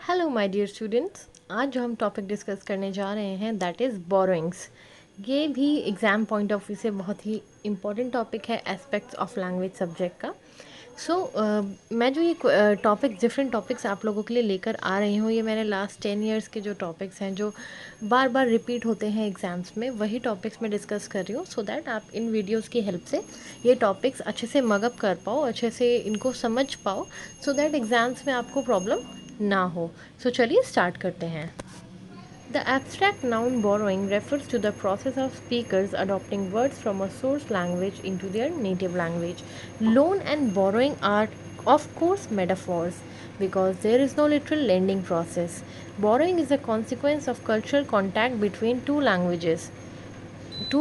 Hello my dear students. आज जो हम टॉपिक डिस्कस करने जा रहे हैं दैट इज़ बोरोइंग्स। ये भी एग्ज़ाम पॉइंट ऑफ व्यू से बहुत ही इम्पॉर्टेंट टॉपिक है एस्पेक्ट्स ऑफ लैंग्वेज सब्जेक्ट का। सो मैं जो ये टॉपिक डिफरेंट टॉपिक्स आप लोगों के लिए लेकर आ रही हूँ, ये मैंने लास्ट 10 ईयर्स के जो टॉपिक्स हैं जो बार बार रिपीट होते हैं एग्ज़ाम्स में, वही टॉपिक्स मैं डिस्कस कर रही हूँ सो दैट आप इन वीडियोज़ की हेल्प से ये टॉपिक्स अच्छे से मगअप कर पाओ, अच्छे से इनको समझ पाओ सो दैट एग्ज़ाम्स में आपको प्रॉब्लम ना हो। सो चलिए स्टार्ट करते हैं। The abstract noun borrowing refers to the process of speakers adopting words from a source language into their native language. Loan and borrowing are, of course, metaphors because there is no literal lending process. Borrowing is a consequence of cultural contact between two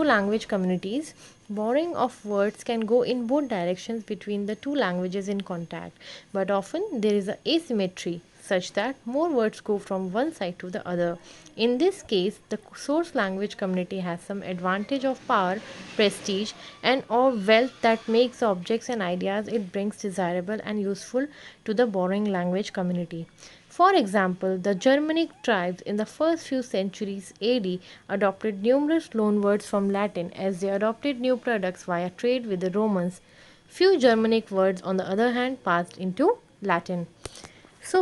language communities. Borrowing of words can go in both directions between the two languages in contact, but often there is an asymmetry such that more words go from one side to the other. In this case, the source language community has some advantage of power, prestige, and or wealth that makes the objects and ideas it brings desirable and useful to the borrowing language community. For example, the Germanic tribes in the first few centuries AD adopted numerous loanwords from Latin as they adopted new products via trade with the Romans. Few Germanic words, on the other hand, passed into Latin.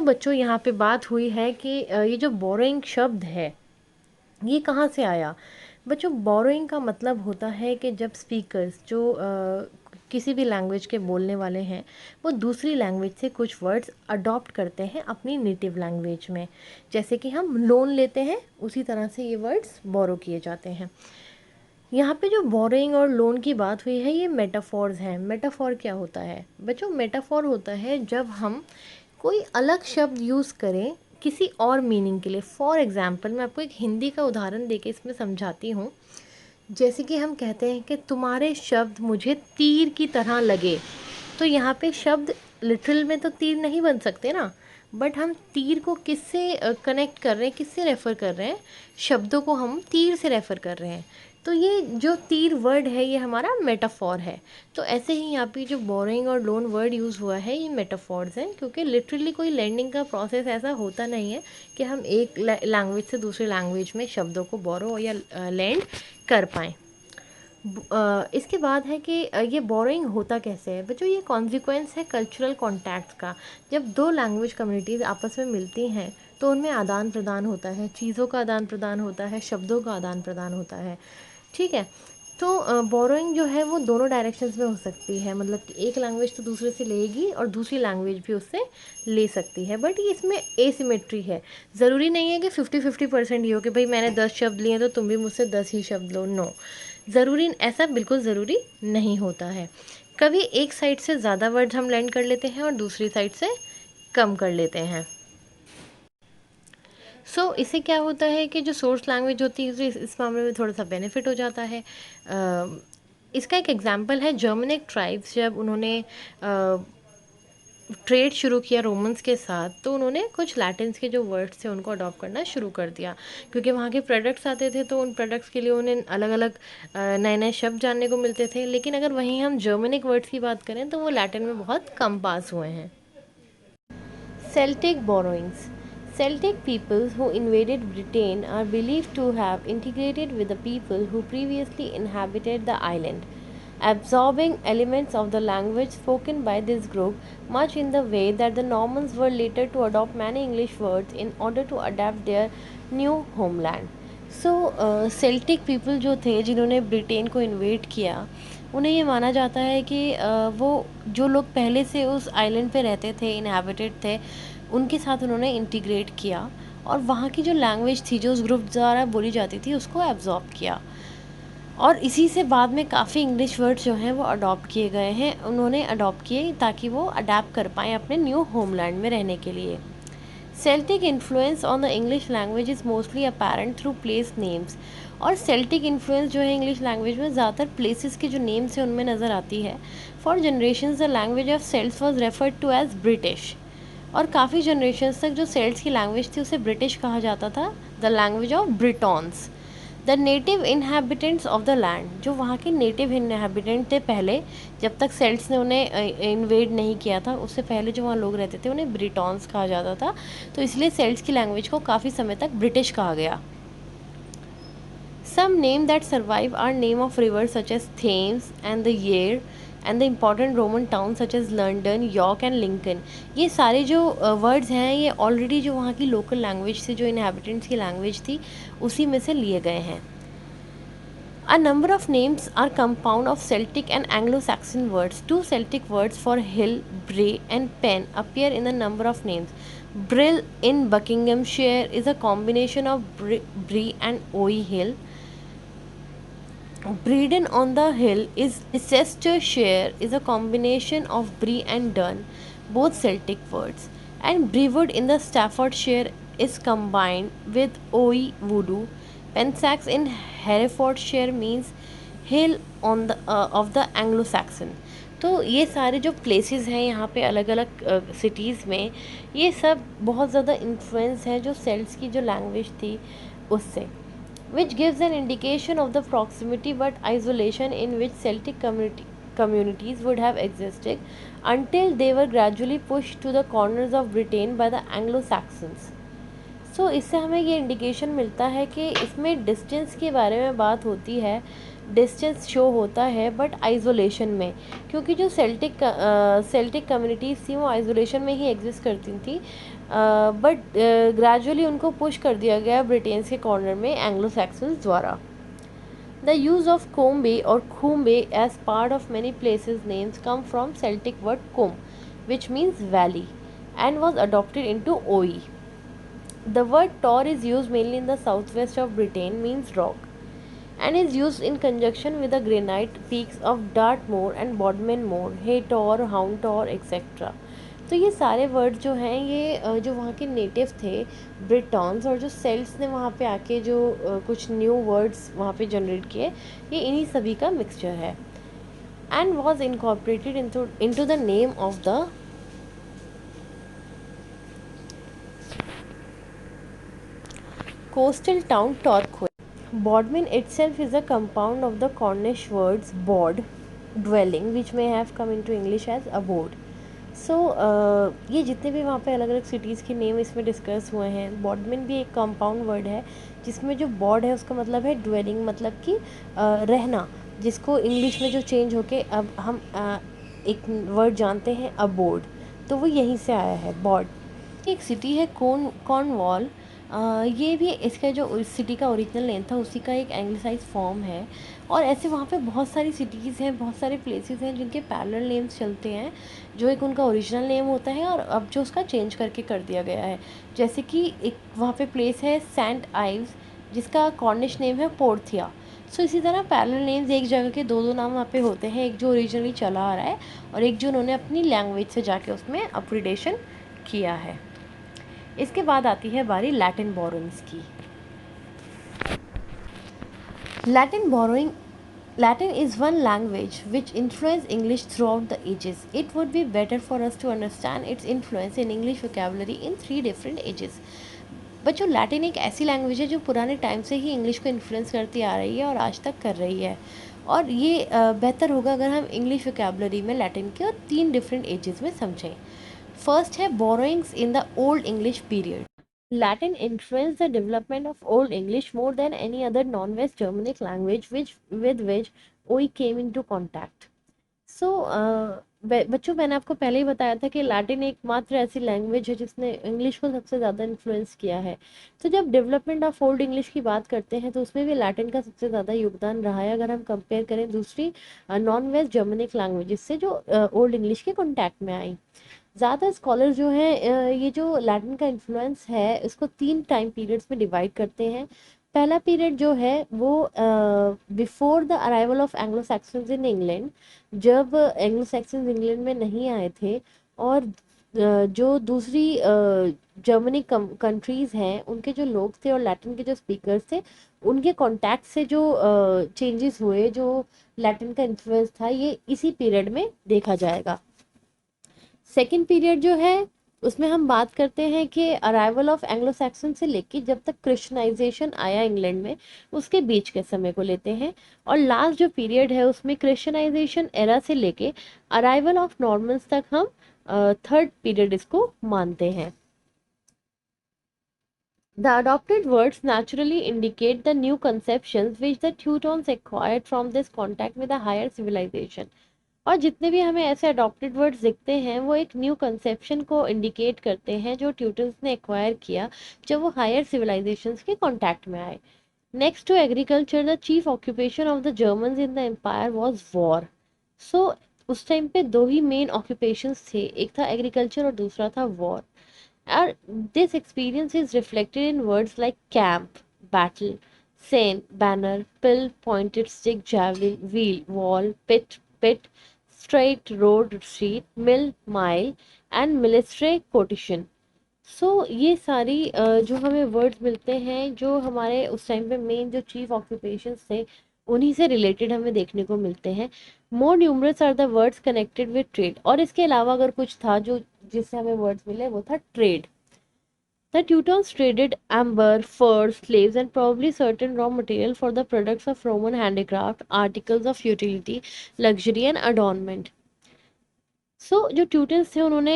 बच्चों यहाँ पे बात हुई है कि ये जो borrowing शब्द है ये कहाँ से आया। बच्चों, बोरोइंग का मतलब होता है कि जब स्पीकर्स जो किसी भी लैंग्वेज के बोलने वाले हैं वो दूसरी लैंग्वेज से कुछ वर्ड्स अडॉप्ट करते हैं अपनी नेटिव लैंग्वेज में। जैसे कि हम लोन लेते हैं उसी तरह से ये वर्ड्स बोरो किए जाते हैं। यहाँ पे जो बोरोइंग और लोन की बात हुई है ये मेटाफॉर्स हैं। मेटाफॉर क्या होता है बच्चों? मेटाफॉर होता है जब हम कोई अलग शब्द यूज़ करें किसी और मीनिंग के लिए। फॉर एग्ज़ाम्पल मैं आपको एक हिंदी का उदाहरण देके इसमें समझाती हूँ। जैसे कि हम कहते हैं कि तुम्हारे शब्द मुझे तीर की तरह लगे, तो यहाँ पे शब्द लिटरल में तो तीर नहीं बन सकते ना, बट हम तीर को किससे कनेक्ट कर रहे हैं, किससे रेफ़र कर रहे हैं? शब्दों को हम तीर से रेफ़र कर रहे हैं। तो ये जो तीर वर्ड है ये हमारा मेटाफॉर है। तो ऐसे ही यहाँ पे जो बोरोइंग और लोन वर्ड यूज़ हुआ है ये मेटाफॉर्स हैं, क्योंकि लिटरली कोई लैंडिंग का प्रोसेस ऐसा होता नहीं है कि हम एक लैंग्वेज से दूसरी लैंग्वेज में शब्दों को बोरो या लैंड कर पाएँ। इसके बाद है कि ये बोरोइंग होता कैसे है बच्चों? ये कॉन्सिक्वेंस है कल्चरल कॉन्टैक्ट का। जब दो लैंग्वेज कम्युनिटीज़ आपस में मिलती हैं तो उनमें आदान प्रदान होता है, चीज़ों का आदान प्रदान होता है, शब्दों का आदान प्रदान होता है। ठीक है, तो बोरोइंग जो है वो दोनों डायरेक्शंस में हो सकती है, मतलब कि एक लैंग्वेज तो दूसरे से लेगी और दूसरी लैंग्वेज भी उससे ले सकती है, बट ये इसमें एसिमेट्री है। ज़रूरी नहीं है कि 50-50% ये हो कि भाई मैंने 10 शब्द लिए तो तुम भी मुझसे 10 ही शब्द लो। नो, ज़रूरी ऐसा बिल्कुल ज़रूरी नहीं होता है। कभी एक साइड से ज़्यादा वर्ड्स हम लैंड कर लेते हैं और दूसरी साइड से कम कर लेते हैं। इससे क्या होता है कि जो सोर्स लैंग्वेज होती है इस मामले में थोड़ा सा बेनिफिट हो जाता है। इसका एक एग्जांपल है जर्मनिक ट्राइब्स। जब उन्होंने ट्रेड शुरू किया रोमन्स के साथ तो उन्होंने कुछ लैटिन्स के जो वर्ड्स थे उनको अडॉप्ट करना शुरू कर दिया, क्योंकि वहाँ के प्रोडक्ट्स आते थे तो उन प्रोडक्ट्स के लिए उन्हें अलग अलग नए नए शब्द जानने को मिलते थे। लेकिन अगर वहीं हम जर्मनिक वर्ड्स की बात करें तो वो लैटिन में बहुत कम पास हुए हैं। Celtic borrowings. Celtic peoples who invaded Britain are believed to have integrated with the people who previously inhabited the island, absorbing elements of the language spoken by this group, much in the way that the Normans were later to adopt many English words in order to adapt their new homeland. Celtic people जो थे जिन्होंने Britain को InvIT किया, उन्हें ये माना जाता है कि वो जो लोग पहले से उस आइलैंड पे रहते थे, इनहेबिटेड थे, उनके साथ उन्होंने इंटीग्रेट किया और वहाँ की जो लैंग्वेज थी जो उस ग्रुप द्वारा बोली जाती थी उसको एब्जॉर्ब किया। और इसी से बाद में काफ़ी इंग्लिश वर्ड्स जो हैं वो अडॉप्ट किए गए हैं, उन्होंने अडॉप्ट किए ताकि वो अडेप्ट कर पाएँ अपने न्यू होमलैंड में रहने के लिए। Celtic influence on the English language is mostly apparent through place names। और सेल्टिक इन्फ्लुएंस जो है इंग्लिश लैंग्वेज में ज़्यादातर प्लेसेस के जो नेम्स हैं उनमें नज़र आती है। For generations the language of Celts was referred to as British. और काफ़ी जनरेशंस तक जो सेल्ट्स की लैंग्वेज थी उसे ब्रिटिश कहा जाता था, the language of Britons. The native inhabitants of the land, जो वहाँ के नेटिव इनहेबिटेंट थे पहले, जब तक सेल्ट्स ने उन्हें इन्वेड नहीं किया था, उससे पहले जो वहाँ लोग रहते थे उन्हें ब्रिटॉन्स कहा जाता था, तो इसलिए सेल्ट्स की लैंग्वेज को काफ़ी समय तक ब्रिटिश कहा गया। Some names that survive are name of rivers such as Thames and the Yare and the important Roman towns such as London, York and Lincoln। ये सारे जो वर्ड्स हैं ये ऑलरेडी जो वहाँ की लोकल लैंग्वेज से, जो इनहेबिटेंट्स की लैंग्वेज थी, उसी में से लिए गए हैं। A number of names are compound of Celtic and Anglo-Saxon words. Two Celtic words for hill, bray and pen appear in a number of names. Brill in Buckinghamshire is a combination of Bree and Oe Hill. Bredon on the Hill is Leicestershire is a combination of Bree and Dun, both Celtic words. And Brewood in the Staffordshire is combined with Oe Voodoo. Pensax in Herefordshire means hill on the of the Anglo-Saxon। तो ये सारे जो places हैं यहाँ पे अलग अलग cities में, ये सब बहुत ज़्यादा इन्फ्लुएंस है जो सेल्ट्स की जो लैंग्वेज थी उससे, which gives an indication of the proximity but isolation in which Celtic communities would have existed until they were gradually pushed to the corners of Britain by the Anglo-Saxons। सो इससे हमें ये indication मिलता है कि इसमें distance के बारे में बात होती है, डिस्टेंस शो होता है बट आइसोलेशन में, क्योंकि जो सेल्टिक कम्युनिटीज़ थी वो आइसोलेशन में ही एग्जिस्ट करती थी, बट ग्रेजुअली उनको पुश कर दिया गया ब्रिटेन के कॉर्नर में एंग्लो सैक्सन्स द्वारा। The use of Combe or Khumbe as part of many places names come from Celtic word combe, which means valley, and was adopted into OE. The word tor is used mainly in the southwest of Britain, means rock, and is used in conjunction with the granite peaks of Dartmoor and Bodmin Moor, Haytor, Houndtor, etc. तो ये सारे word जो हैं ये जो वहाँ के native थे ब्रिटॉन्स, और जो सेल्ट्स ने वहाँ पे आके जो कुछ न्यू वर्ड्स वहाँ पे जनरेट किए, ये इन्हीं सभी का मिक्सचर है। And was incorporated into the name of the coastal town Torquay. Bodmin itself is a compound of the Cornish words bod, dwelling, which may have come into English as abode. सो ये जितने भी वहाँ पे अलग अलग cities के name इसमें discuss हुए हैं, बॉडमिन भी एक कंपाउंड वर्ड है जिसमें जो बॉड है उसका मतलब है ड्वेलिंग, मतलब कि रहना, जिसको इंग्लिश में जो चेंज होके अब हम एक वर्ड जानते हैं अबोर्ड, तो वो यहीं से आया है बॉड। एक सिटी है कॉर्नवॉल, ये भी इसका जो सिटी का ओरिजिनल नेम था उसी का एक एंग्लिसाइज फॉर्म है। और ऐसे वहाँ पे बहुत सारी सिटीज़ हैं, बहुत सारे प्लेसेस हैं जिनके पैरेलल नेम्स चलते हैं, जो एक उनका ओरिजिनल नेम होता है और अब जो उसका चेंज करके कर दिया गया है। जैसे कि एक वहाँ पे प्लेस है सेंट आइव्स जिसका कॉर्निश नेम है पोर्थिया। सो इसी तरह पैरेलल नेम्स एक जगह के दो दो नाम वहाँ पे होते हैं, एक जो ओरिजिनली चला आ रहा है और एक जो उन्होंने अपनी लैंग्वेज से जाके उसमें अपग्रेडेशन किया है। इसके बाद आती है बारी लैटिन बोरोइंग्स की। Latin borrowing Latin is one language which influenced English throughout the ages. It would be better for us to understand its influence in English vocabulary in 3 different ages. बच्चों, Latin एक ऐसी language है जो पुराने time से ही English को influence करती आ रही है और आज तक कर रही है, और ये बेहतर होगा अगर हम इंग्लिश वोकेबलरी में लैटिन के 3 डिफरेंट एजेस में समझें। फर्स्ट है borrowings in the old English period. Latin influenced the development of Old English more than any other non-West Germanic language with which OE came into contact. So, बच्चों, मैंने आपको पहले ही बताया था कि लैटिन एकमात्र ऐसी लैंग्वेज है जिसने इंग्लिश को सबसे ज़्यादा इन्फ्लुएंस किया है। तो जब डेवलपमेंट ऑफ ओल्ड इंग्लिश की बात करते हैं तो उसमें भी लैटिन का सबसे ज़्यादा योगदान रहा है, अगर हम कंपेयर करें दूसरी नॉन वेस्ट जर्मनिक लैंग्वेजेस से जो ओल्ड इंग्लिश के कॉन्टैक्ट में आई। ज़्यादा स्कॉलर जो हैं ये जो लैटिन का इन्फ्लुएंस है इसको 3 टाइम पीरियड्स में डिवाइड करते हैं। पहला पीरियड जो है वो before the arrival of Anglo Saxons in England, जब एंग्लो सैक्सन्स इंग्लैंड में नहीं आए थे, और जो दूसरी जर्मनी कंट्रीज़ हैं उनके जो लोग थे और लैटिन के जो स्पीकर्स थे उनके कॉन्टैक्ट से जो चेंजेस हुए, जो लैटिन का इन्फ्लुएंस था, ये इसी पीरियड में देखा जाएगा। सेकेंड पीरियड जो है उसमें हम बात करते हैं कि अराइवल ऑफ एंग्लो सैक्सन से लेके जब तक क्रिश्चियनाइजेशन आया इंग्लैंड में, उसके बीच के समय को लेते हैं। और लास्ट जो पीरियड है उसमें क्रिश्चियनाइजेशन एरा से लेके अराइवल ऑफ नॉर्मन्स तक हम थर्ड पीरियड इसको मानते हैं। The adopted words naturally indicate the new conceptions which the Teutons acquired from this contact with a higher civilization. और जितने भी हमें ऐसे अडॉप्टेड वर्ड्स दिखते हैं वो एक न्यू कंसेप्शन को इंडिकेट करते हैं जो ट्यूटर्स ने एक्वायर किया जब वो हायर सिविलाइजेशंस के कांटेक्ट में आए। Next to agriculture, the chief occupation of the Germans in the empire was war. So उस टाइम पे दो ही मेन ऑक्यूपेशंस थे, एक था एग्रीकल्चर और दूसरा था war. And this experience is reflected in words like camp, battle, saint, banner, pill, pointed stick, javelin, wheel, wall, pit, straight road, street, mill, mile, and military quotation. सो ये सारी जो हमें वर्ड्स मिलते हैं जो हमारे उस टाइम पे मेन जो चीफ ऑक्यूपेशंस थे उन्हीं से रिलेटेड हमें देखने को मिलते हैं। More numerous are the words connected with trade. और इसके अलावा अगर कुछ था जो जिससे हमें वर्ड्स मिले वो था trade. The Teutons traded amber, furs, slaves, and probably certain raw material for the products of Roman handicraft, articles of utility, luxury, and adornment. So जो ट्यूटन्स थे उन्होंने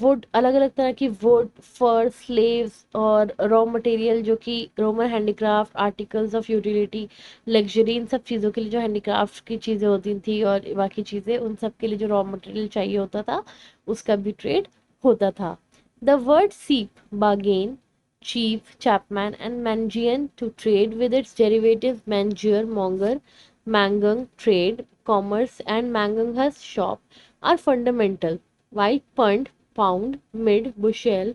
वुड, अलग अलग तरह की वुड, फर, स्लेव्स और रॉ मटेरियल जो कि Roman handicraft, articles of utility, luxury, इन सब चीज़ों के लिए जो हैंडीक्राफ्ट की चीज़ें होती थी और बाकी चीज़ें उन सब के लिए जो रॉ मटेरियल चाहिए होता था उसका भी ट्रेड होता था। The word ceap, bargain, cheap, chapman and mangian to trade with its derivative mangere, monger, mangung, trade, commerce and mangungs shop are fundamental, while pund, pound, mid, bushel,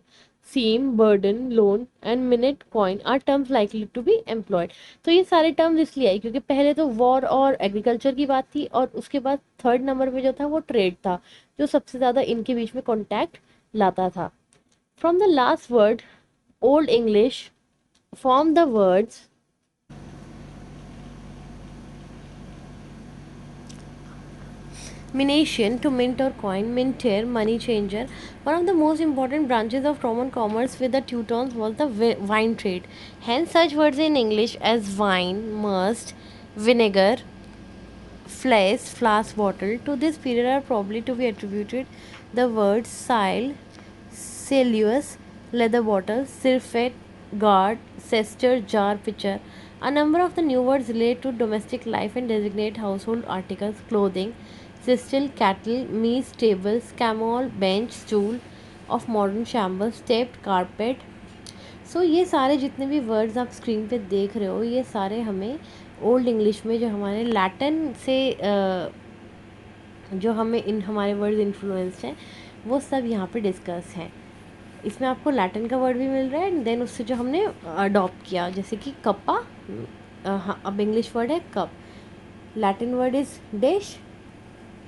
seam, burden, loan and minute coin are terms likely to be employed। तो ये सारे terms इसलिए आई क्योंकि पहले तो war और agriculture की बात थी और उसके बाद थर्ड नंबर पे जो था वो ट्रेड था जो सबसे ज़्यादा इनके बीच में कॉन्टैक्ट लाता था। From the last word old English form the words Mination, to mint or coin, minter, money changer. One of the most important branches of Roman commerce with the Teutons was the wine trade. Hence, such words in English as wine, must, vinegar, flask, bottle. To this period are probably to be attributed the words sile, cellulose, leather bottle, sirfet, guard, cester, jar, pitcher. A number of the new words relate to domestic life and designate household articles, clothing, Sistel, cattle, meat, tables, camel, bench, stool of modern chambers, stepped carpet। सो ये सारे जितने भी words आप screen पे देख रहे हो ये सारे हमें ओल्ड इंग्लिश में जो हमारे लैटिन से जो हमें इन हमारे वर्ड्स इन्फ्लुएंस्ड हैं वो सब यहाँ पे डिस्कस है। इसमें आपको लैटिन का वर्ड भी मिल रहा है देन उससे जो हमने अडॉप्ट किया जैसे कि कप्पा, हाँ अब इंग्लिश वर्ड है cup, Latin word is dish,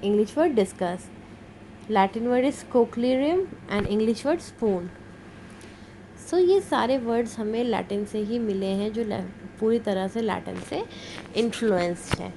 English word discuss, Latin word is cochlearium and English word spoon। सो ये सारे वर्ड्स हमें लैटिन से ही मिले हैं जो पूरी तरह से लैटिन से इन्फ्लुएंस्ड है।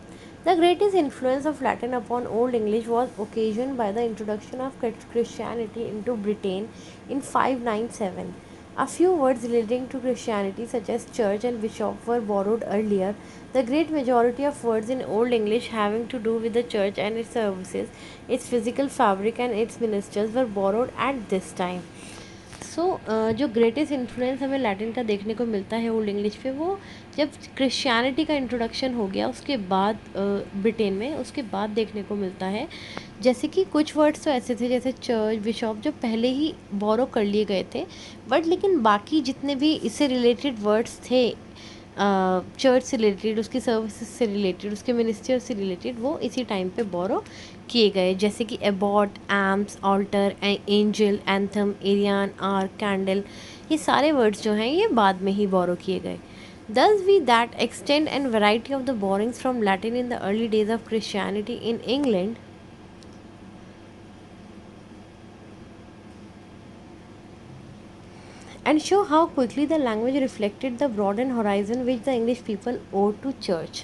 The greatest influence of Latin upon old English was occasion by the introduction of Christianity into Britain in 597। A few words relating to Christianity, such as church and bishop, were borrowed earlier. The great majority of words in Old English having to do with the church and its services, its physical fabric, and its ministers were borrowed at this time। सो जो greatest influence हमें Latin का देखने को मिलता है old English पे वो जब क्रिश्चियनिटी का इंट्रोडक्शन हो गया उसके बाद ब्रिटेन में उसके बाद देखने को मिलता है। जैसे कि कुछ वर्ड्स तो ऐसे थे जैसे चर्च, बिशॉप जो पहले ही बोरो कर लिए गए थे बट लेकिन बाकी जितने भी इससे रिलेटेड वर्ड्स थे चर्च से रिलेटेड, उसकी सर्विसेज से रिलेटेड, उसके मिनिस्टर से रिलेटेड वो इसी टाइम पे बोरो किए गए जैसे कि एबॉट, एम्प्स, ऑल्टर, एंजल, एंथम, एरियन, आर्क, कैंडल। ये सारे वर्ड्स जो हैं ये बाद में ही बोरो किए गए। Thus we that extent and variety of the borrowings from Latin in the early days of Christianity in England and show how quickly the language reflected the broadened horizon which the English people owed to church।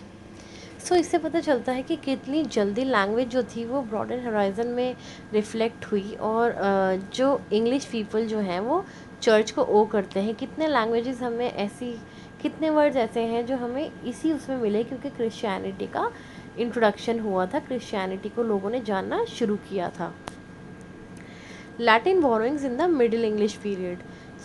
सो इससे पता चलता है कि कितनी जल्दी language जो थी वो ब्रॉडर हॉराइजन में रिफ्लेक्ट हुई, और जो इंग्लिश पीपल जो हैं वो चर्च को ओ करते हैं। कितने लैंग्वेजेस हमें ऐसी, कितने वर्ड्स ऐसे हैं जो हमें इसी उसमें मिले, क्योंकि क्रिश्चियनिटी का इंट्रोडक्शन हुआ था, क्रिश्चियनिटी को लोगों ने जानना शुरू किया था। Latin borrowings in the Middle English period.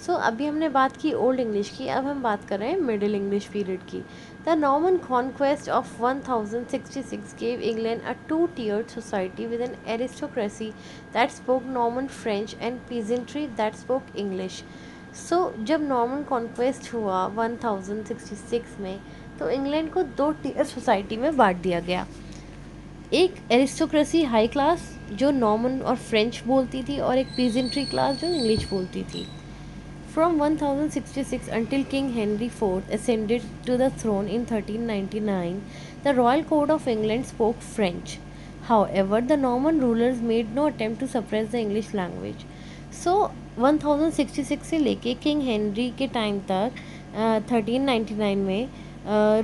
So अभी हमने बात की ओल्ड इंग्लिश की, अब हम बात कर रहे हैं मिडिल इंग्लिश पीरियड की। The Norman conquest of 1066 gave England a two-tiered society with an aristocracy that spoke Norman French and peasantry that spoke English. सो जब नॉर्मन कॉन्क्वेस्ट हुआ 1066 में, तो इंग्लैंड को दो टीयर सोसाइटी में बांट दिया गया। एक एरिस्टोक्रेसी हाई क्लास जो नॉर्मन और फ्रेंच बोलती थी, और एक पीजेंट्री क्लास जो इंग्लिश बोलती थी। From 1066 until King Henry IV ascended to the throne in 1399, the Royal Court of England spoke French. However, the Norman rulers made no attempt to suppress the English language. So 1066 से लेके king Henry के time तक 1399 में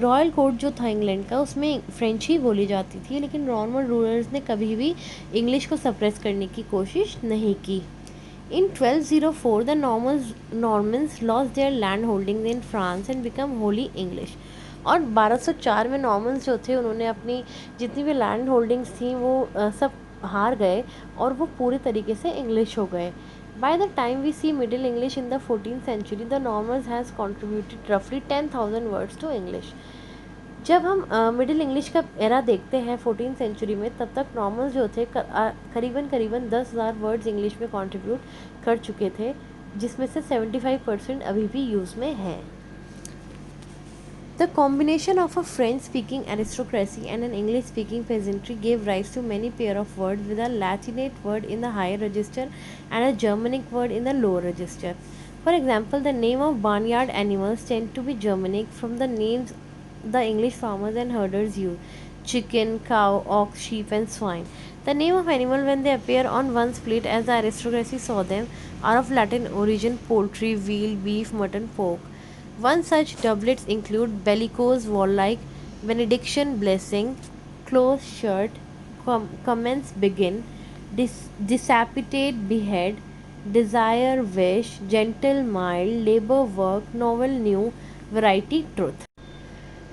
royal court जो था England का, उसमें French ही बोली जाती थी, लेकिन नॉर्मन रूलर्स ने कभी भी इंग्लिश को सप्रेस करने की कोशिश नहीं की। In 1204, the Normans lost their land holdings in France and became wholly English. और 1204 में नॉर्मन्स जो थे उन्होंने अपनी जितनी भी लैंड होल्डिंग्स थी वो सब हार गए, और वो पूरी तरीके से इंग्लिश हो गए। By the time we see Middle English in the 14th century, the Normans has contributed roughly 10,000 words to English. जब हम मिडिल इंग्लिश का एरा देखते हैं 14th सेंचुरी में, तब तक नॉर्मल्स जो थे करीबन 10,000 वर्ड्स इंग्लिश में कंट्रीब्यूट कर चुके थे, जिसमें से 75% अभी भी यूज़ में है। The combination of a French-speaking aristocracy and an English-speaking peasantry gave rise to many pair of words, with a Latinate word in the higher register and a Germanic word in the lower register. For example, the name of barnyard animals tend to be Germanic from the names the English farmers and herders use: chicken, cow, ox, sheep, and swine. The name of animal when they appear on one's plate as the aristocracy saw them are of Latin origin: poultry, veal, beef, mutton, pork. One such doublets include bellicose, warlike; benediction, blessing; close, shirt; commence, begin; decapitate, behead; desire, wish; gentle, mild; labor, work; novel, new; variety, truth.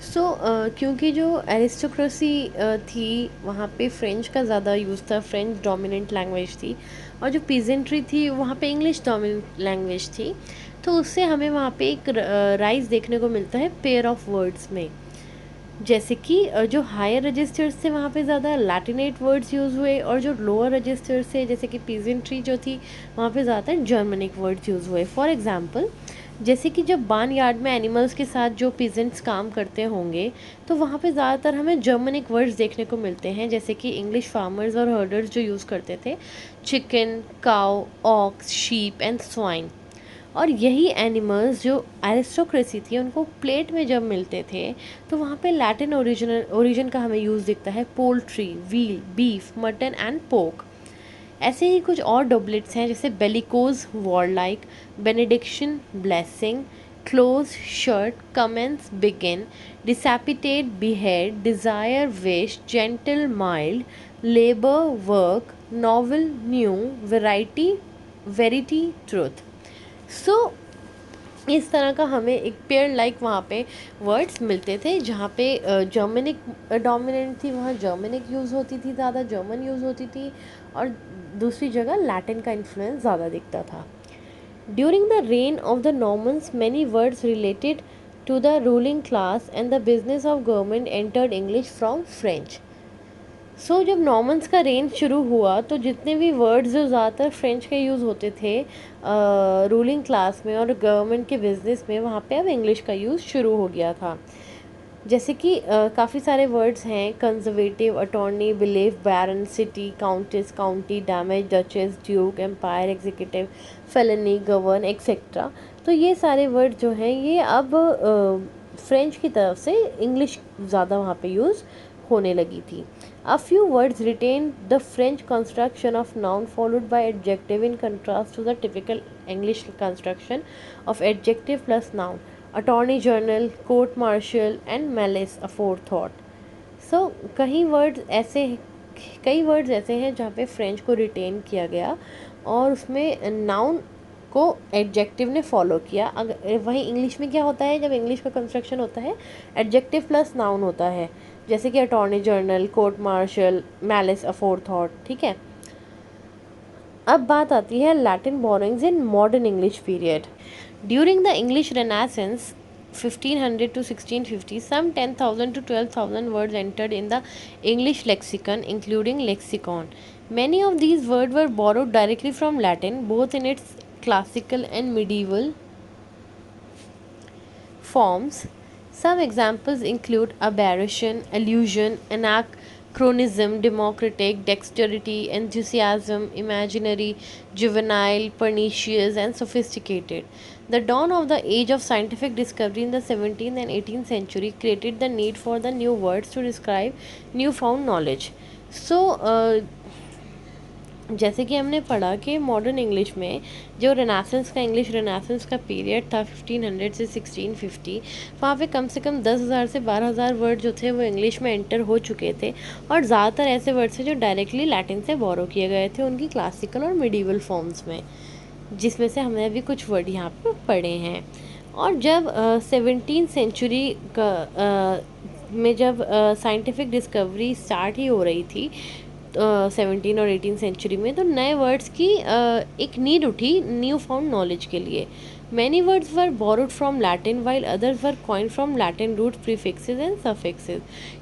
सो क्योंकि जो aristocracy थी वहाँ पे French का ज़्यादा use था, French dominant language थी, और जो पीजेंट्री थी वहाँ पे इंग्लिश डोमिनेंट लैंग्वेज थी, तो उससे हमें वहाँ पे एक राइज देखने को मिलता है पेयर ऑफ वर्ड्स में। जैसे कि जो हायर रजिस्टर्स थे वहाँ पे ज़्यादा लैटिनेट वर्ड्स यूज़ हुए, और जो लोअर रजिस्टर्स थे जैसे कि पीजेंट्री जो थी वहाँ पे ज़्यादातर जर्मनिक वर्ड्स यूज़ हुए। फॉर एग्जांपल, जैसे कि जब बार्न यार्ड में एनिमल्स के साथ जो पीजेंट्स काम करते होंगे, तो वहाँ पे ज़्यादातर हमें जर्मनिक वर्ड्स देखने को मिलते हैं, जैसे कि इंग्लिश फार्मर्स और हर्डर्स जो यूज़ करते थे chicken, cow, ox, sheep and swine. और यही एनिमल्स जो एरिस्टोक्रेसी थी उनको प्लेट में जब मिलते थे, तो वहाँ पे लैटिन ओरिजिन का हमें यूज़ दिखता है: poultry, veal, beef, mutton and pork. ऐसे ही कुछ और डॉबलेट्स हैं जैसे bellicose, warlike; benediction, blessing; close, shut; commence, begin; decapitate, behead; desire, wish; gentle, mild; labour, work; novel, new; variety, verity, truth. So इस तरह का हमें एक पेयर लाइक वहाँ पे वर्ड्स मिलते थे, जहाँ पे जर्मनिक डोमिनेंट थी वहाँ जर्मनिक यूज़ होती थी, ज़्यादा जर्मन यूज़ होती थी, और दूसरी जगह लैटिन का इन्फ्लुएंस ज़्यादा दिखता था। During the reign of the Normans many words related to the ruling class and the business of government entered English from French. So जब नॉर्मन्स का रेन शुरू हुआ तो जितने भी वर्ड्स जो ज़्यादातर फ्रेंच के यूज़ होते थे रूलिंग क्लास में और गवर्नमेंट के बिजनेस में, वहाँ पे अब इंग्लिश का यूज़ शुरू हो गया था। जैसे कि काफ़ी सारे वर्ड्स हैं: conservative, attorney, belief, baron, city, countess, county, damage, duchess, duke, empire, executive, felony, govern, etcetera. तो ये सारे वर्ड जो हैं ये अब फ्रेंच की तरफ से इंग्लिश ज़्यादा वहाँ पे यूज़ होने लगी थी। A few words retain the French construction of noun followed by adjective, in contrast to the typical English construction of adjective plus noun: attorney general, court martial, and malice aforethought. सो कई words ऐसे हैं जहाँ पे French को retain किया गया और उसमें नाउन को एडजेक्टिव ने फॉलो किया। अगर वहीं इंग्लिश में क्या होता है, जब इंग्लिश का कंस्ट्रक्शन होता है एडजेक्टिव प्लस नाउन होता है, जैसे कि attorney general, court martial, malice aforethought, ठीक है। अब बात आती है Latin borrowings in modern English period. During the English renaissance 1500 to 1650, some 10,000 to 12,000 words entered in the English lexicon, including lexicon. Many of these words were borrowed directly from Latin, both in its classical and medieval forms. Some examples include aberration, allusion, anachronism, democratic, dexterity, enthusiasm, imaginary, juvenile, pernicious, and sophisticated. The dawn of the age of scientific discovery in the 17th and 18th century created the need for the new words to describe newfound knowledge. So, जैसे कि हमने पढ़ा कि modern English में जो English renaissance का period था 1500 से 1650, वहाँ पे कम से कम 10,000 से 12,000 वर्ड जो थे वो इंग्लिश में एंटर हो चुके थे और ज़्यादातर ऐसे वर्ड्स थे जो डायरेक्टली लैटिन से बोरो किए गए थे उनकी क्लासिकल और मिडीवल फॉर्म्स में, जिसमें से हमने अभी कुछ वर्ड यहाँ पर पढ़े हैं। और जब 17th सेंचुरी में जब साइंटिफिक डिस्कवरी स्टार्ट ही हो रही थी 17 और 18 सेंचुरी में, तो नए वर्ड्स की एक नीड उठी न्यू फाउंड नॉलेज के लिए। Many words were borrowed from Latin while others were coin from Latin root prefixes and suffixes.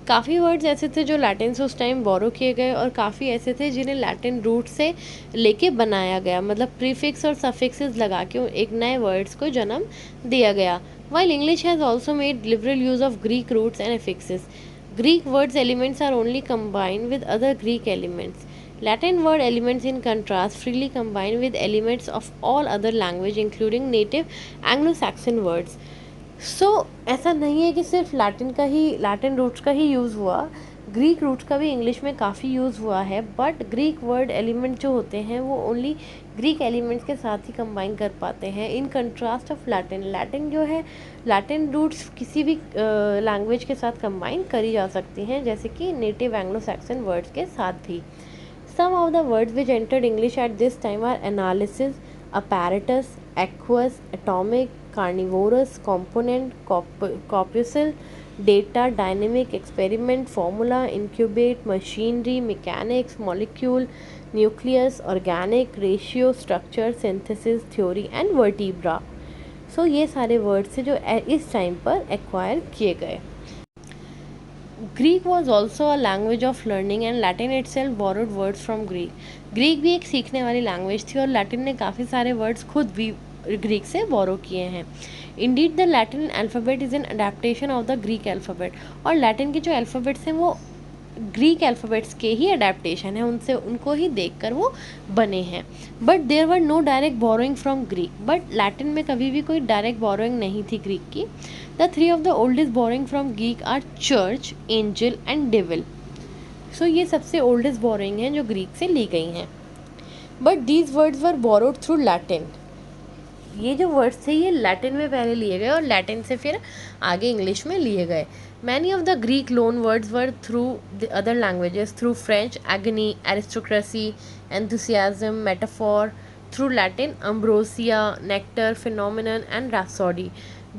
काफ़ी वर्ड्स ऐसे थे जो लैटिन से उस टाइम बोरो किए गए और काफ़ी ऐसे थे जिन्हें लैटिन रूट से लेके बनाया गया, मतलब प्रीफिक्स और सफिक्सेस लगा के एक नए वर्ड्स को जन्म दिया गया। While English has also made liberal use of Greek roots and affixes, Greek words elements are only combined with other Greek elements. Latin word elements in contrast freely combine with elements of all other language including native Anglo-Saxon words. So ऐसा नहीं है कि सिर्फ Latin roots का ही use हुआ, Greek roots का भी English में काफ़ी यूज़ हुआ है, बट ग्रीक वर्ड एलिमेंट जो होते हैं वो ओनली ग्रीक एलिमेंट्स के साथ ही कंबाइन कर पाते हैं इन कंट्रास्ट ऑफ लैटिन जो है लैटिन रूट्स किसी भी लैंग्वेज के साथ कंबाइन करी जा सकती हैं, जैसे कि नेटिव एंग्लो सैक्सन वर्ड्स के साथ भी। Some of the words which entered English at this time are analysis, apparatus, aqueous, atomic, carnivorous, component, corpuscle, data, dynamic, experiment, formula, incubate, machinery, mechanics, molecule, nucleus, organic, ratio, structure, synthesis, theory and vertebra. So ये सारे words थे जो इस time पर acquire किए गए। Greek was also a language of learning and Latin itself borrowed words from Greek. Greek भी एक सीखने वाली लैंग्वेज थी और लैटिन ने काफ़ी सारे वर्ड्स खुद भी ग्रीक से बोरो किए हैं। Indeed the Latin alphabet is an adaptation of the Greek alphabet, और लैटिन के जो अल्फ़ाबेट्स हैं वो ग्रीक अल्फ़ाबेट्स के ही अडेप्टेशन है, उनको ही देखकर वो बने हैं। But there were no direct borrowing from Greek, but Latin में कभी भी कोई डायरेक्ट बोरोइंग नहीं थी ग्रीक की। The three of the oldest borrowing from Greek are church, angel and devil. So ये सबसे ओल्डेस्ट बोरोइंग हैं जो ग्रीक से ली गई हैं। But these words were borrowed through Latin. ये जो वर्ड्स थे ये लैटिन में पहले लिए गए और लैटिन से फिर आगे इंग्लिश में लिए गए। Many of the Greek loan words were through the other languages, through French agony, aristocracy, enthusiasm, metaphor, through Latin ambrosia, nectar, phenomenon and rhapsody.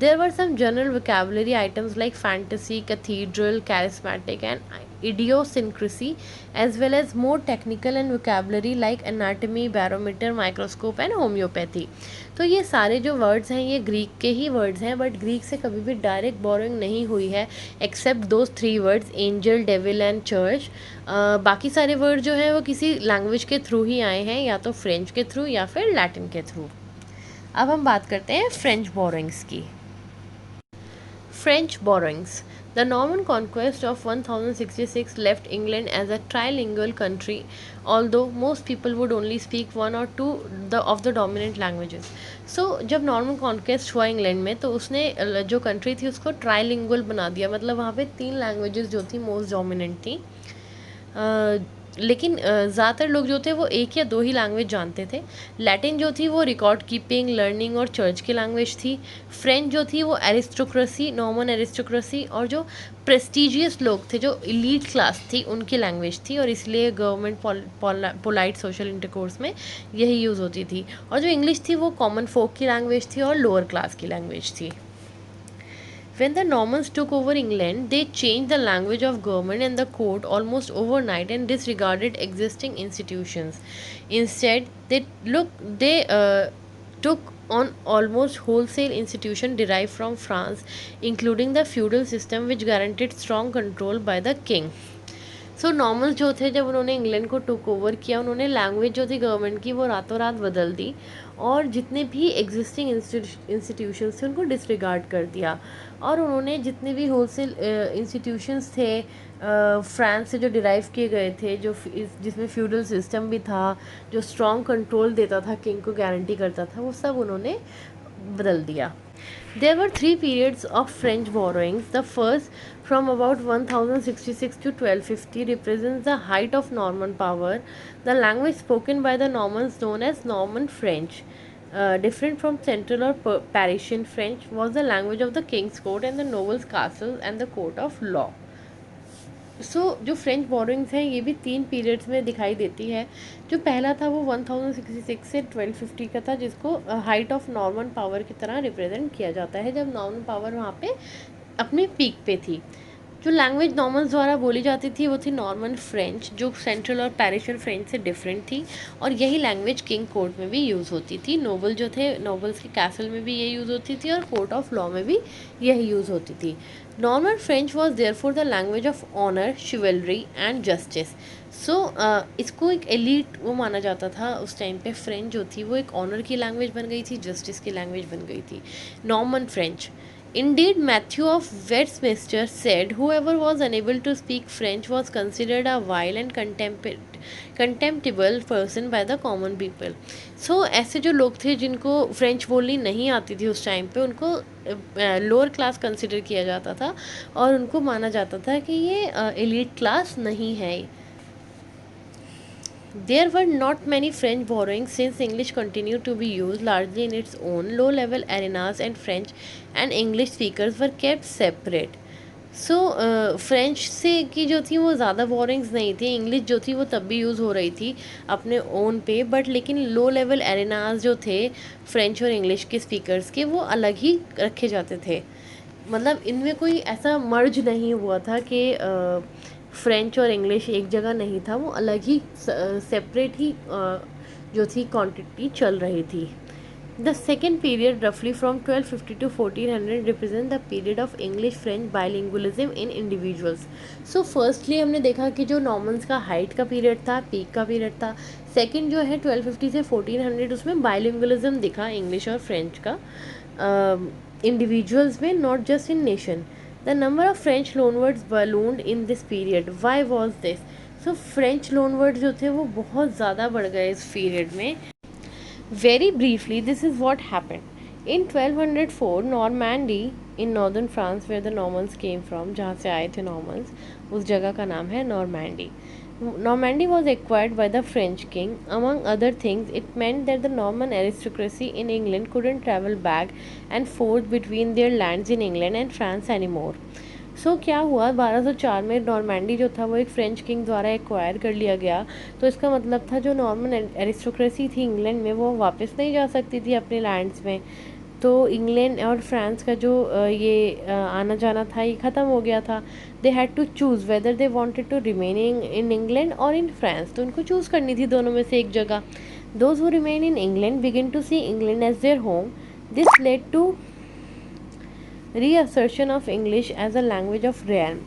There were some general vocabulary items like fantasy, cathedral, charismatic and idiosyncrasy, as well as more technical and vocabulary like anatomy, barometer, microscope and homeopathy. तो ये सारे जो words हैं ये Greek के ही words हैं, but Greek से कभी भी डायरेक्ट बोरोइंग नहीं हुई है except those three words, angel, devil and church. बाकी सारे वर्ड जो हैं वो किसी लैंग्वेज के थ्रू ही आए हैं, या तो फ्रेंच के थ्रू या फिर लैटिन के थ्रू। अब हम बात करते हैं फ्रेंच बोरोइंग्स की। French borrowings. The Norman conquest of 1066 left England as a trilingual country, although most people would only speak one or two of the dominant languages. So जब नॉर्मन कॉन्क्वेस्ट हुआ England में तो उसने जो country थी उसको trilingual बना दिया, मतलब वहाँ पे 3 लैंग्वेजेस जो थी मोस्ट डोमिनेंट थी। लेकिन ज़्यादातर लोग जो थे वो एक या दो ही लैंग्वेज जानते थे। लैटिन जो थी वो रिकॉर्ड कीपिंग, लर्निंग और चर्च की लैंग्वेज थी। फ्रेंच जो थी वो एरिस्टोक्रेसी, नॉर्मन एरिस्टोक्रेसी और जो प्रेस्टिजियस लोग थे, जो इलीट क्लास थी, उनकी लैंग्वेज थी, और इसलिए गवर्नमेंट पोलाइट सोशल इंटरकोर्स में यही यूज़ होती थी। और जो इंग्लिश थी वो कॉमन फोक की लैंग्वेज थी और लोअर क्लास की लैंग्वेज थी। When the Normans took over England, they changed the language of government and the court almost overnight and disregarded existing institutions. Instead, they took on almost wholesale institution derived from France, including the feudal system which guaranteed strong control by the king. So normals जो थे, जब उन्होंने England को took over किया, उन्होंने language जो थी government की वो रातों रात बदल दी, और जितने भी एग्जिस्टिंग इंस्टीट्यूशंस थे उनको डिसरिगार्ड कर दिया, और उन्होंने जितने भी होलसेल इंस्टीट्यूशंस थे फ्रांस से जो डिराइव किए गए थे, जो जिसमें फ्यूडल सिस्टम भी था, जो स्ट्रॉन्ग कंट्रोल देता था, किंग को गारंटी करता था, वो सब उन्होंने बदल दिया. There were three periods of French borrowings. The first, from about 1066 to 1250, represents the height of Norman power. The language spoken by the Normans, known as Norman French, different from Central or Parisian French, was the language of the king's court and the nobles' castles and the court of law. जो French बॉर्डरिंग्स हैं ये भी तीन periods में दिखाई देती है. जो पहला था वो 1066 से 1250 का था, जिसको हाइट ऑफ नॉर्मन पावर की तरह रिप्रेजेंट किया जाता है, जब नॉर्मन पावर वहाँ पे अपने पीक पे थी. जो लैंग्वेज नॉर्मन्स द्वारा बोली जाती थी वो थी नॉर्मन फ्रेंच, जो सेंट्रल और पैरिशियन फ्रेंच से डिफरेंट थी, और यही लैंग्वेज किंग कोर्ट में भी यूज़ होती थी. नोबल जो थे, नोबल्स के कैसल में भी ये यूज़ होती थी, और कोर्ट ऑफ लॉ में भी यही यूज़ होती थी. Norman French was therefore the language of honour, chivalry and justice. इसको एक एलिट वो माना जाता था उस टाइम पे. फ्रेंच जो थी वो एक ऑनर की लैंग्वेज बन गई थी, जस्टिस की लैंग्वेज बन गई थी, Norman French. Indeed, Matthew of Westminster said, whoever was unable to speak French was considered a vile and contemptible person by the common people. ऐसे जो लोग थे जिनको फ्रेंच बोलनी नहीं आती थी उस टाइम पे, उनको लोअर क्लास कंसिडर किया जाता था, और उनको माना जाता था कि ये एलीट क्लास नहीं है. There were not many French borrowings since English continued to be used largely in its own low-level arenas, and French and English speakers were kept separate. French से की जो थी वो ज़्यादा बोरिंग्स नहीं थी. इंग्लिश जो थी वो तब भी यूज़ हो रही थी अपने ओन पे, बट लेकिन लो लेवल एरेनाज जो थे फ्रेंच और इंग्लिश के स्पीकर्स के, वो अलग ही रखे जाते थे. मतलब इनमें कोई ऐसा मर्ज नहीं हुआ था कि फ्रेंच और इंग्लिश एक जगह नहीं था, वो अलग ही सेपरेट ही जो थी क्वांटिटी चल रही थी. द सेकेंड पीरियड, रफली from 1250 to 1400, represent the period of English French bilingualism in individuals. Firstly हमने देखा कि जो नॉर्मन्स का हाइट का पीरियड था, पीक का पीरियड था. सेकेंड जो है 1250 से 1400, उसमें बाइलिंगुअलिज्म दिखा इंग्लिश और फ्रेंच का इंडिविजुअल्स में, not just in nation. The number of French loanwords ballooned in this period. Why was this? French loanwords जो थे वो बहुत ज़्यादा बढ़ गए इस पीरियड में. Very briefly, this is what happened. In 1204, Normandy in northern France, where the Normans came from, जहाँ से आए थे Normans, उस जगह का नाम है Normandy. Normandy was acquired by the French king. Among other things, it meant that the Norman aristocracy in England couldn't travel back and forth between their lands in England and France anymore. क्या हुआ, 1204 में Normandy जो था वो एक French king द्वारा acquire कर लिया गया. तो इसका मतलब था जो नॉर्मन एरिस्टोक्रेसी थी इंग्लैंड में, वो वापस नहीं जा सकती थी अपने लैंड्स में. तो इंग्लैंड और फ्रांस का जो ये आना जाना था ये ख़त्म हो गया था. They had to choose whether they wanted to remain in England और इन फ्रांस. तो उनको चूज़ करनी थी दोनों में से एक जगह. Those who remain in England begin to see England as their home. This led to reassertion of English as a language of realm.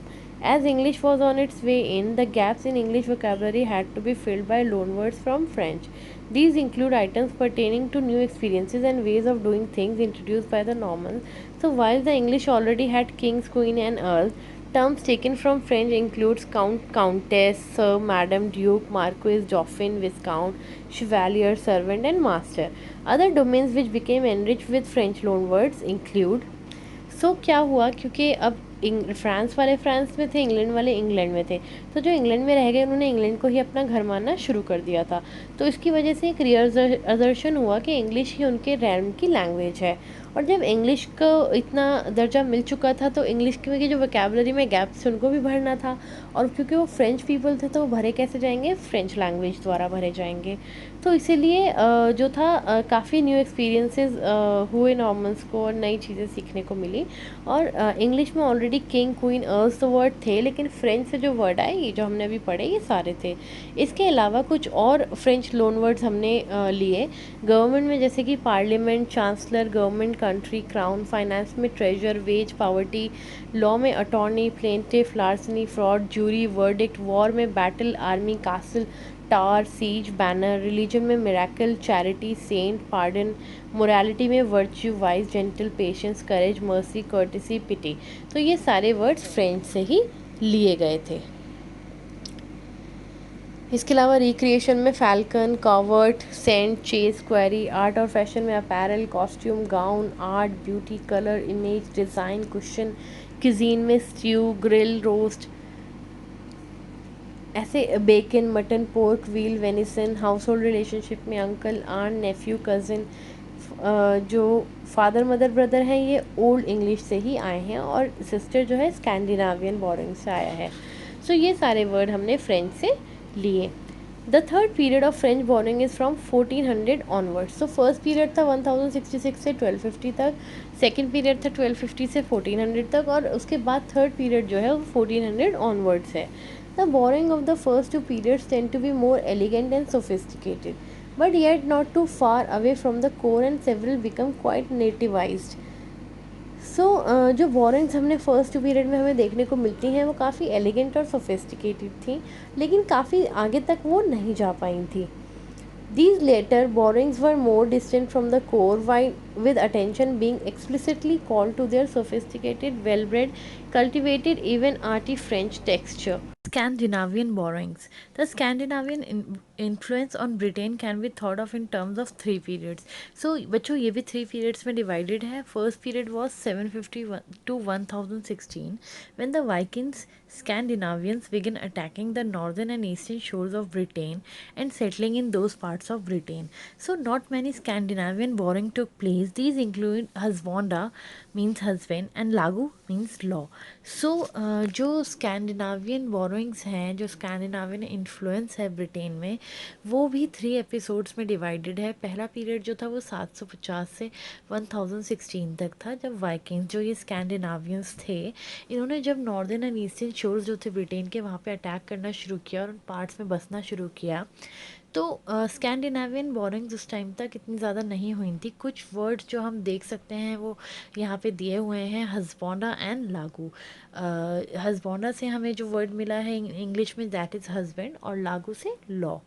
As English was on its way in, the gaps in English vocabulary had to be filled by loanwords from French. These include items pertaining to new experiences and ways of doing things introduced by the Normans. While the English already had kings, queen and earls, terms taken from French includes count, countess, sir, madam, duke, marquis, dauphin, viscount, chevalier, servant and master. Other domains which became enriched with French loanwords include. क्या हुआ, क्योंकि अब France वाले France में थे, England वाले England में थे। तो जो इंग्लैंड में रह गए उन्होंने इंग्लैंड को ही अपना घर मानना शुरू कर दिया था। तो इसकी वजह से एक रियर्जर्शन हुआ कि इंग्लिश ही उनके रैम की लैंग्वेज है। और जब इंग्लिश को इतना दर्जा मिल चुका था तो इंग्लिश की जो वोकेबलरी में गैप्स थे उनको भी भरना था। और क्योंकि वो फ्रेंच पीपल थे तो वो भरे कैसे जाएंगे, फ्रेंच लैंग्वेज द्वारा भरे जाएंगे। तो इसीलिए जो था काफ़ी न्यू एक्सपीरियंसेस हुए नॉर्मन्स को और नई चीज़ें सीखने को मिली। और इंग्लिश में ऑलरेडी किंग क्वीन अर्ल्स तो वर्ड थे, लेकिन फ्रेंच से जो वर्ड आए ये जो हमने अभी पढ़े ये सारे थे। इसके अलावा कुछ और फ्रेंच लोन वर्ड्स हमने लिए गवर्नमेंट में, जैसे कि parliament, chancellor, government, country, crown, finance में ट्रेजर, वेज, पावर्टी, लॉ में attorney, plaintiff, larceny, fraud, jury, verdict, war में battle, army, castle, tower, siege, banner, religion में miracle, charity, saint, pardon, morality में virtue, wise, gentle, patience, courage, mercy, courtesy, pity. तो ये सारे words French से ही लिए गए थे। इसके अलावा रिक्रिएशन में falcon, covert, scent, chess, query, art और फैशन में apparel, costume, gown, art, beauty, colour, image, design, cushion, cuisine में स्ट्यू, ग्रिल, रोस्ट, ऐसे bacon, mutton, pork, veal, venison, household relationship में अंकल, आंट, नेफ्यू, कज़न, जो father, mother, brother हैं ये old English से ही आए हैं और सिस्टर जो है स्कैंडिनावियन बॉर्डरिंग से आया है। सो ये सारे वर्ड हमने फ्रेंच से लिए। The third period of French bordering is from 1400 onwards. So first period था 1066 से 1250 तक, सेकेंड पीरियड था 1250 से 1400 तक, और उसके बाद थर्ड पीरियड जो है वो 1400 ऑनवर्ड्स है। The borrowing of the first two periods tend to be more elegant and sophisticated, but yet not too far away from the core, and several become quite nativized. सो जो borings हमने first to period में हमें देखने को मिलती हैं वो काफ़ी एलिगेंट और सोफिस्टिकेटेड थी, लेकिन काफ़ी आगे तक वो नहीं जा पाई थी। These later borrowings were more distant from the core, while with attention being explicitly called to their sophisticated, well-bred, cultivated, even arty French texture. Scandinavian borrowings. The Scandinavian influence on Britain can be thought of in terms of three periods. So बच्चों ये भी three periods में divided है. First period was 751 to 1016 when the Vikings Scandinavians began attacking the northern and eastern shores of Britain and settling in those parts of Britain. So not many Scandinavian borrowing took place. These include Husbanda means husband and Lagu means law. So जो स्कैंडिनावियन borrowings हैं, जो स्कैंडिनावियन influence है Britain में, वो भी 3 episodes में divided है। पहला पीरियड जो था वो 750 से 1016 तक था, जब वाइकिंग्स जो ये स्कैंडिनावियंस थे इन्होंने जब नॉर्दर्न एंड ईस्टर्न शोर्स जो थे ब्रिटेन के वहाँ पे अटैक करना शुरू किया और उन पार्ट्स में बसना शुरू किया। तो स्कैंडिनेवियन बोरिंग्स उस टाइम तक इतनी ज़्यादा नहीं हुई थी। कुछ वर्ड्स जो हम देख सकते हैं वो यहाँ पे दिए हुए हैं, हस्बौंडा एंड लागू। हस्बौंडा से हमें जो वर्ड मिला है इंग्लिश में दैट इज़ हस्बैंड, और लागू से law.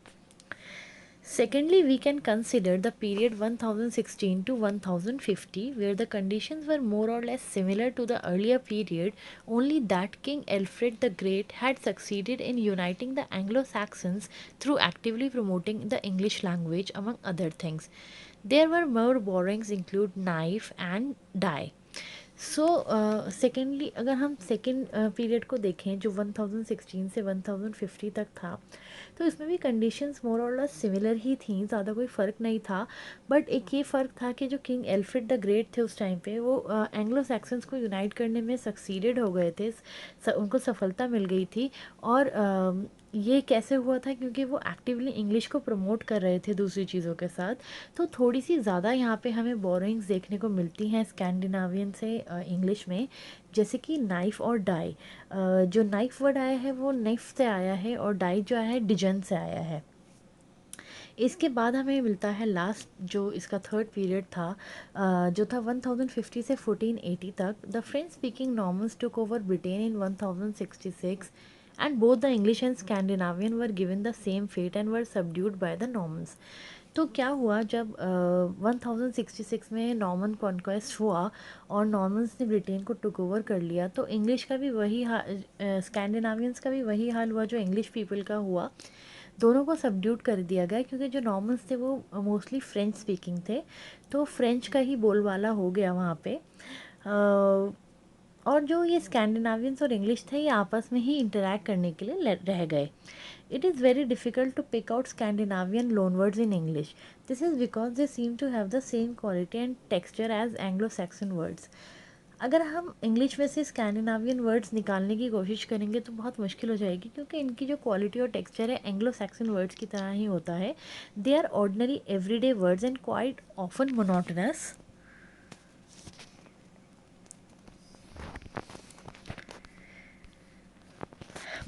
Secondly, we can consider the period 1016 to 1050, where the conditions were more or less similar to the earlier period, only that King Alfred the Great had succeeded in uniting the Anglo Saxons through actively promoting the English language, among other things. There were more borrowings, include knife and die. So secondly अगर हम second period को देखें जो 1016 से 1050 तक था, तो इसमें भी कंडीशंस मोर और लेस सिमिलर ही थी, ज़्यादा कोई फ़र्क नहीं था। बट एक ये फ़र्क था कि जो किंग एल्फ्रेड द ग्रेट थे उस टाइम पे वो एंग्लो सैक्सन्स को यूनाइट करने में सक्सीडेड हो गए थे, उनको सफलता मिल गई थी। और ये कैसे हुआ था, क्योंकि वो एक्टिवली इंग्लिश को प्रमोट कर रहे थे दूसरी चीज़ों के साथ। तो थोड़ी सी ज़्यादा यहाँ पे हमें बोरोइंग्स देखने को मिलती हैं स्कैंडिनावियन से इंग्लिश में, जैसे कि नाइफ़ और डाई। जो नाइफ़ वर्ड आया है वो नाइफ से आया है और डाई जो आया है डिजन से आया है। इसके बाद हमें मिलता है लास्ट जो इसका थर्ड पीरियड था, जो था 1050 से 1480 तक। The French speaking Normans took over Britain in 1066 and both the English and Scandinavian were given the same fate and were subdued by the Normans. तो क्या हुआ जब 1066 में नॉर्मन कॉन्क्वेस्ट हुआ और नॉर्मन्स ने ब्रिटेन को टुक ओवर कर लिया, तो इंग्लिश का भी वही स्कैंडिनावियंस का भी वही हाल हुआ जो इंग्लिश पीपल का हुआ। दोनों को सबड्यूट कर दिया गया, क्योंकि जो नॉर्मन्स थे वो मोस्टली फ्रेंच स्पीकिंग थे, तो फ्रेंच का ही बोलबाला हो गया वहाँ पे। और जो ये स्कैंडिनावियंस और इंग्लिश थे ये आपस में ही इंटरैक्ट करने के लिए रह गए. It is very difficult to pick out Scandinavian loanwords in English. This is because they seem to have the same quality and texture as Anglo-Saxon words. अगर हम इंग्लिश में से स्कैंडिनावियन वर्ड्स निकालने की कोशिश करेंगे तो बहुत मुश्किल हो जाएगी, क्योंकि इनकी जो क्वालिटी और टेक्सचर है एंग्लो सैक्सन वर्ड्स की तरह ही होता है. They are ordinary everyday words and quite often monotonous.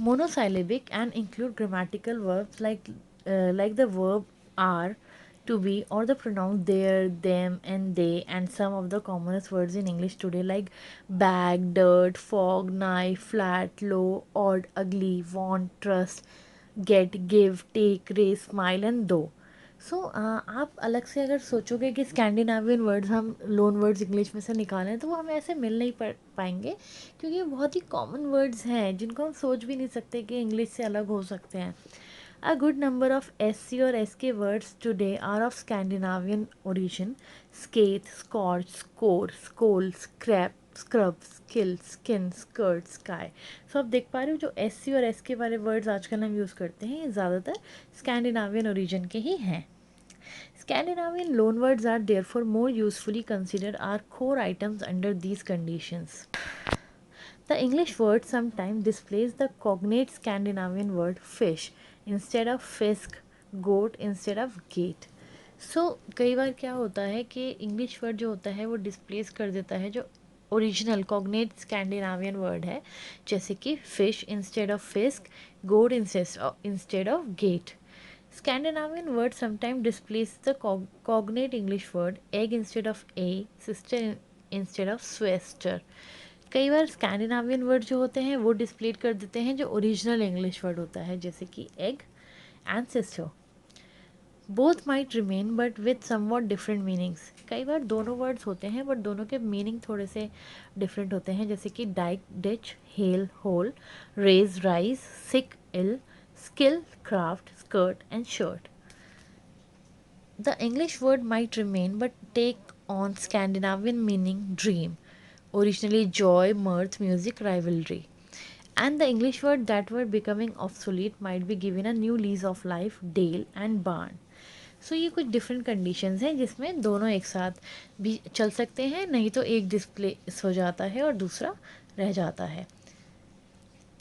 Monosyllabic and include grammatical verbs like the verb are, to be, or the pronouns their, them, and they, and some of the commonest words in English today like bag, dirt, fog, knife, flat, low, odd, ugly, want, trust, get, give, take, raise, smile, and though. सो आप अलग से अगर सोचोगे कि स्कैंडिनावियन words हम loan words English में से निकालें तो वो हमें ऐसे मिल नहीं पाएंगे, क्योंकि ये बहुत ही कॉमन वर्ड्स हैं जिनको हम सोच भी नहीं सकते कि इंग्लिश से अलग हो सकते हैं. A good number of SC or SK words today are of Scandinavian origin. Skate, scorch, score, scole, scrap, scrub, skill, skin, skirt, sky. So आप देख पा रहे हो जो SC और SK वाले वर्ड्स आजकल हम यूज़ करते हैं ये ज़्यादातर स्कैंडिनावियन ओरिजिन के ही हैं. Scandinavian loanwords are therefore more usefully considered are core items under these conditions. The English word sometimes displays the cognate Scandinavian word fish instead of fisk, goat instead of gate. कई बार क्या होता है कि English word जो होता है वो displace कर देता है जो ओरिजिनल कॉग्नेट स्कैंडिनावियन वर्ड है, जैसे कि fish instead of fisk, goat instead of gate. Scandinavian word sometimes displays the cognate English word egg instead of a, sister instead of sister. कई बार स्कैंडिनावियन वर्ड जो होते हैं वो डिस्प्ले कर देते हैं जो ओरिजिनल इंग्लिश वर्ड होता है, जैसे कि egg and sister. Both might remain but with somewhat different meanings. कई बार दोनों वर्ड्स होते हैं बट दोनों के मीनिंग थोड़े से डिफरेंट होते हैं, जैसे कि dike ditch, hale whole, raise rise, sick ill, skill, craft, skirt, and shirt. The English word might remain but take on Scandinavian meaning dream, originally joy, mirth, music, rivalry. And the English word that were becoming obsolete might be given a new lease of life, dale and barn. ये कुछ different conditions हैं जिसमें दोनों एक साथ भी चल सकते हैं, नहीं तो एक डिस्प्लेस हो जाता है और दूसरा रह जाता है.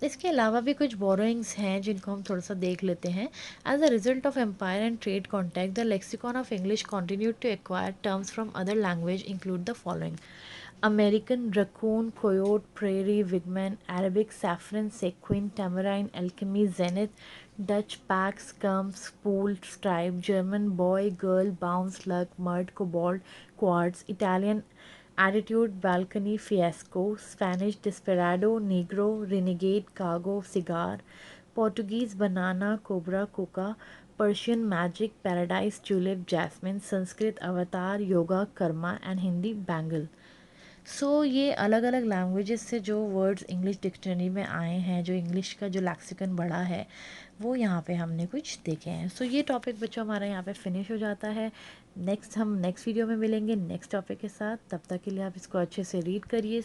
इसके अलावा भी कुछ बोरोइंग्स हैं जिनको हम थोड़ा सा देख लेते हैं. As a result of empire and trade contact the lexicon of English continued to acquire terms from other language include the following: American, raccoon, coyote, prairie, wigwam, Arabic, saffron, sequin, tamarind, alchemy, zenith, Dutch, pack, scum, spool, stripe, German, boy, girl, bounce, luck, मर्ड, cobalt, quartz, Italian, attitude, balcony, fiasco, Spanish, desperado, negro, renegade, cargo, cigar, Portuguese, banana, cobra, coca, Persian, magic, paradise, tulip, jasmine, Sanskrit, avatar, yoga, karma and Hindi, bangle. ये अलग अलग languages से जो words English dictionary में आए हैं, जो English का जो लैक्सिकन बढ़ा है वो यहाँ पे हमने कुछ देखे हैं. ये टॉपिक बच्चों हमारा यहाँ पे फिनिश हो जाता है. हम नेक्स्ट वीडियो में मिलेंगे नेक्स्ट टॉपिक के साथ. तब तक के लिए आप इसको अच्छे से रीड करिए.